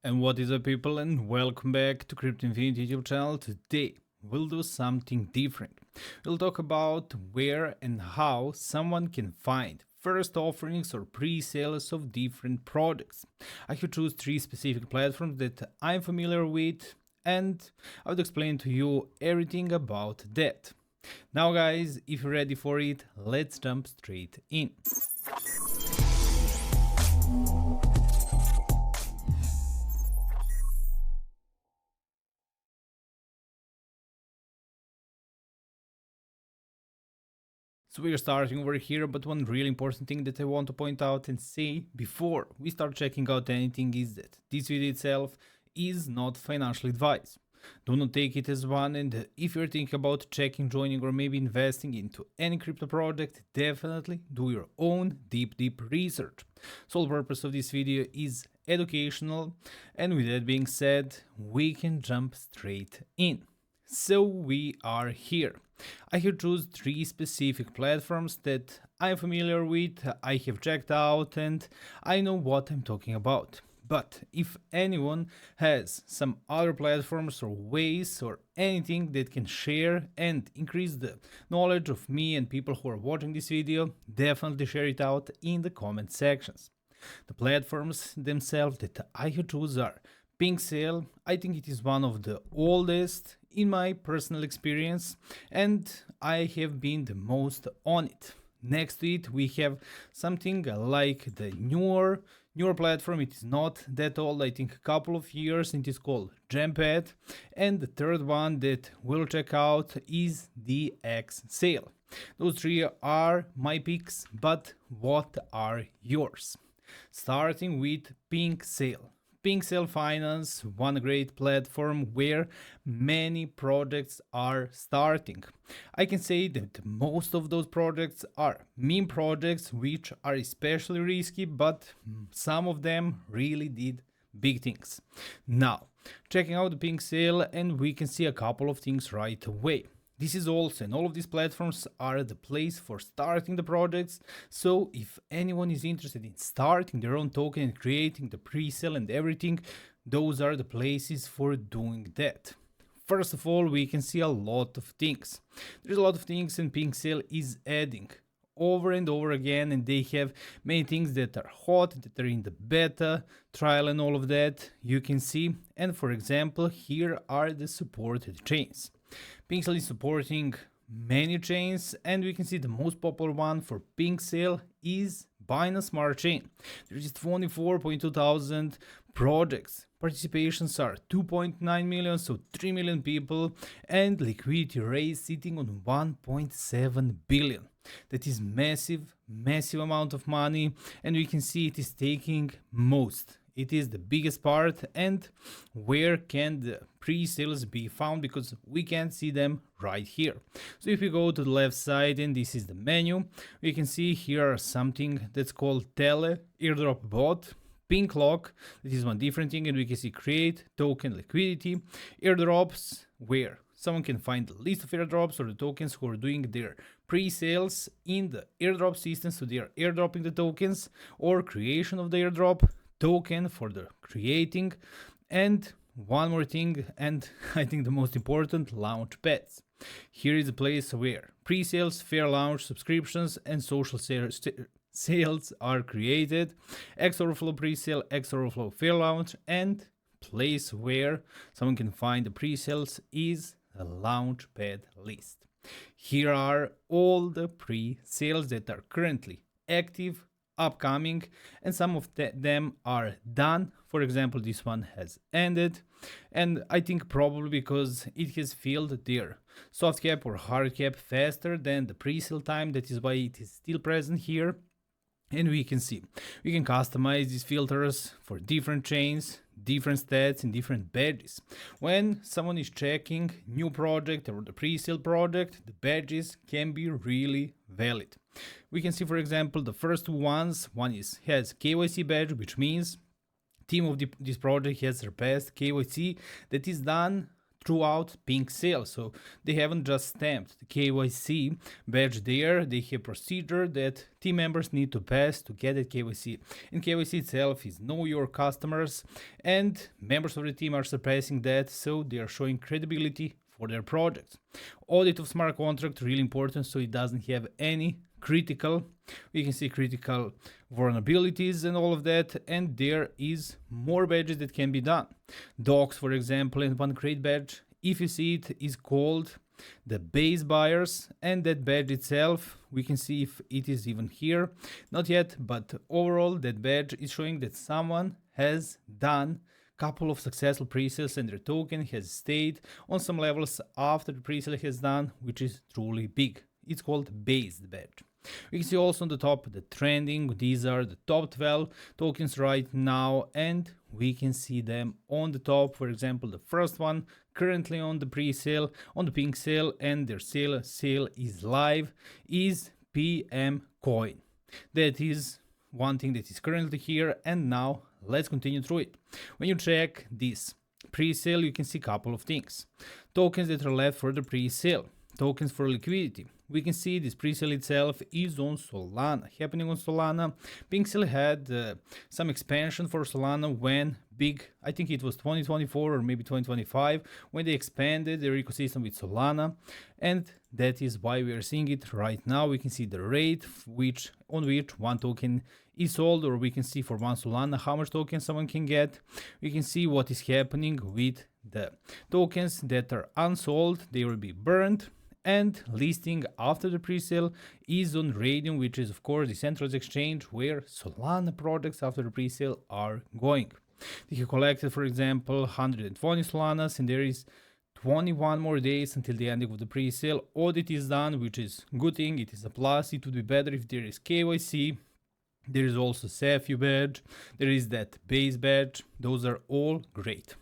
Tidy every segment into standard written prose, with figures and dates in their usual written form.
And what is up, people, and welcome back to Crypto Infinity YouTube channel. Today we'll do something different. We'll talk about where and how someone can find first offerings or pre-sales of different products. I could choose three specific platforms that I'm familiar with, and I would explain to you everything about that. Now guys, if you're ready for it, let's jump straight in. So we're starting over here, but one really important thing that I want to point out and say before we start checking out anything is that this video itself is not financial advice. Do not take it as one, and if you're thinking about checking, joining, or maybe investing into any crypto project, definitely do your own deep research. Sole purpose of this video is educational, and with that being said, we can jump straight in. So we are here. I have choose three specific platforms that I'm familiar with, I have checked out, and I know what I'm talking about. But if anyone has some other platforms or ways or anything that can share and increase the knowledge of me and people who are watching this video, definitely share it out in the comment sections. The platforms themselves that I have choose are PinkSale. I think it is one of the oldest in my personal experience, and I have been the most on it. Next to it, we have something like the newer platform. It is not that old, I think a couple of years. It is called GemPad, and the third one that we'll check out is DXSale. Those three are my picks, but what are yours? Starting with PinkSale. PinkSale Finance, one great platform where many projects are starting. I can say that most of those projects are meme projects, which are especially risky, but some of them really did big things. Now, checking out the PinkSale, and we can see a couple of things right away. This is also, and all of these platforms are the place for starting the projects. So if anyone is interested in starting their own token and creating the pre-sale and everything, those are the places for doing that. First of all, we can see a lot of things. There's a lot of things, and PinkSale is adding over and over again, and they have many things that are hot, that are in the beta trial and all of that you can see. And for example, here are the supported chains. PinkSale is supporting many chains, and we can see the most popular one for PinkSale is Binance Smart Chain. There is 24.2 thousand projects. Participations are 2.9 million, so 3 million people, and liquidity raise sitting on 1.7 billion. That is massive amount of money, and we can see it is taking most. It is the biggest part. And where can the pre-sales be found, because we can't see them right here. So if we go to the left side, and this is the menu, we can see here something that's called Tele Airdrop Bot, Pink Lock. This is one different thing, and we can see create token liquidity, airdrops, where someone can find the list of airdrops or the tokens who are doing their pre-sales in the airdrop system, so they are airdropping the tokens, or creation of the airdrop token for the creating. And one more thing, and I think the most important, launch pads. Here is a place where pre-sales, fair launch, subscriptions, and social sales are created. X Overflow pre-sale, X Overflow fair launch, and place where someone can find the pre-sales is the launch pad list. Here are all the pre-sales that are currently active, upcoming, and some of them are done. For example, this one has ended, and I think probably because it has filled their soft cap or hard cap faster than the pre-sale time. That is why it is still present here. And we can see we can customize these filters for different chains, different stats, and different badges. When someone is checking new project or the pre-sale project, the badges can be really valid. We can see, for example, the first two ones. One has KYC badge, which means team of this project has surpassed KYC that is done throughout PinkSale. So they haven't just stamped the KYC badge there, they have procedure that team members need to pass to get that KYC. And KYC itself is know your customers, and members of the team are surpassing that, so they are showing credibility for their projects. Audit of smart contract, really important, so it doesn't have any critical, we can see critical vulnerabilities and all of that, and there is more badges that can be done. Docs, for example, and one great badge, if you see it, is called the base buyers, and that badge itself, we can see if it is even here, not yet, but overall that badge is showing that someone has done couple of successful presales and their token has stayed on some levels after the presale has done, which is truly big. It's called based badge. We can see also on the top the trending. These are the top 12 tokens right now, and we can see them on the top. For example, the first one currently on the pre-sale on the PinkSale, and their sale is live, is PM coin. That is one thing that is currently here, and now let's continue through it. When you check this pre-sale, you can see a couple of things. Tokens that are left for the pre-sale, tokens for liquidity. We can see this pre-sale itself is on Solana, happening on Solana. PinkSale had some expansion for Solana when big, I think it was 2024 or maybe 2025, when they expanded their ecosystem with Solana, and that is why we are seeing it right now. We can see the rate on which one token is sold, or we can see for one Solana how much tokens someone can get. We can see what is happening with the tokens that are unsold. They will be burned, and listing after the presale is on Radium, which is of course the centralized exchange where Solana projects after the presale are going. They have collected, for example, 120 Solanas, and there is 21 more days until the ending of the presale. Audit is done, which is good thing. It is a plus. It would be better if there is KYC. There is also SAFU badge. There is that base badge. Those are all great.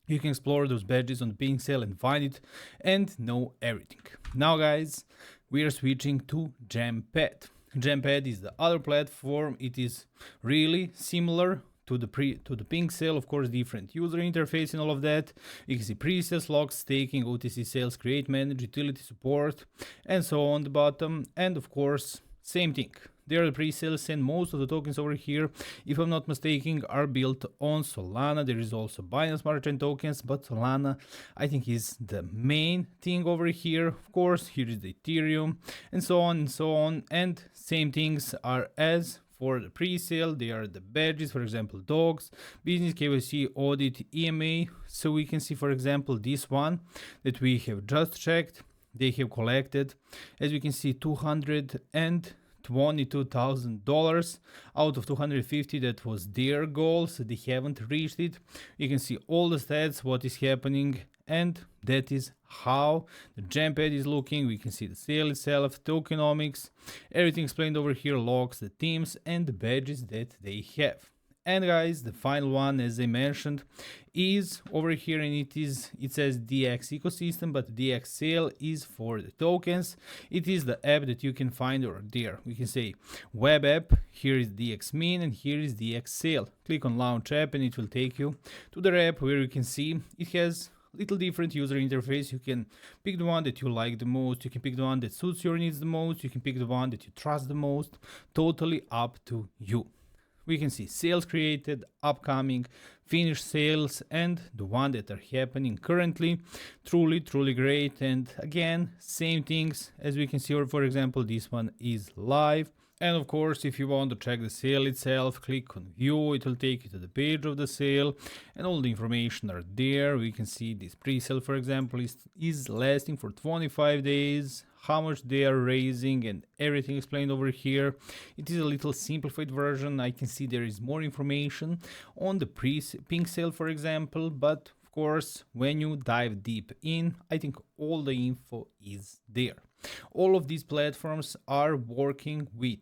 You can explore those badges on the PinkSale and find it and know everything. Now guys, we are switching to GemPad. GemPad is the other platform. It is really similar to the PinkSale, of course, different user interface and all of that. You can see presales, locks, staking, OTC sales, create, manage, utility support, and so on the bottom. And of course, same thing. There are the presales, and most of the tokens over here, if I'm not mistaken, are built on Solana. There is also Binance Smart Chain tokens, but Solana, I think, is the main thing over here. Of course, here is the Ethereum, and so on and so on. And same things are as for the presale. They are the badges, for example, dogs, business, KYC, audit, EMA. So we can see, for example, this one that we have just checked. They have collected, as we can see, $222,000 out of 250. That was their goal, so they haven't reached it. You can see all the stats, what is happening, and that is how the GemPad is looking. We can see the sale itself, tokenomics, everything explained over here, logs, the teams, and the badges that they have. And guys, the final one, as I mentioned, is over here, and it says DX ecosystem, but DXSale is for the tokens. It is the app that you can find, or there we can say web app. Here is DXmin, and here is DXSale. Click on launch app, and it will take you to the app where you can see it has little different user interface. You can pick the one that you like the most. You can pick the one that suits your needs the most. You can pick the one that you trust the most. Totally up to you. We can see sales created, upcoming, finished sales, and the one that are happening currently. Truly great. And again, same things as we can see, for example, this one is live. And of course, if you want to check the sale itself, click on view. It will take you to the page of the sale, and all the information are there. We can see this pre-sale, for example, is lasting for 25 days, how much they are raising, and everything explained over here. It is a little simplified version. I can see there is more information on the PinkSale, for example, but of course, when you dive deep in, I think all the info is there. All of these platforms are working with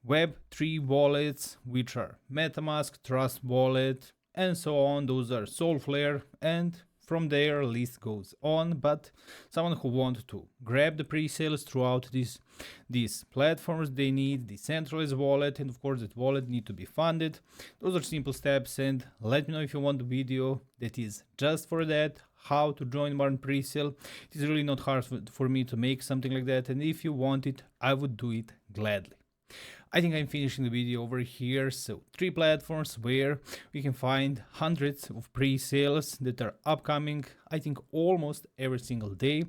Web3 wallets, which are MetaMask, Trust Wallet, and so on. Those are Solflare, and from there, list goes on, but someone who wants to grab the pre-sales throughout these platforms, they need the centralized wallet, and of course that wallet need to be funded. Those are simple steps, and let me know if you want a video that is just for that, how to join Modern Presale. It is really not hard for me to make something like that, and if you want it, I would do it gladly. I think I'm finishing the video over here. So 3 platforms where we can find hundreds of pre-sales that are upcoming, I think almost every single day.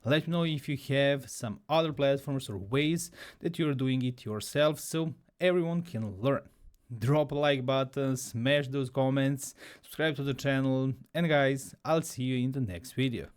Let me know if you have some other platforms or ways that you're doing it yourself so everyone can learn. Drop a like button, smash those comments, subscribe to the channel, and guys, I'll see you in the next video.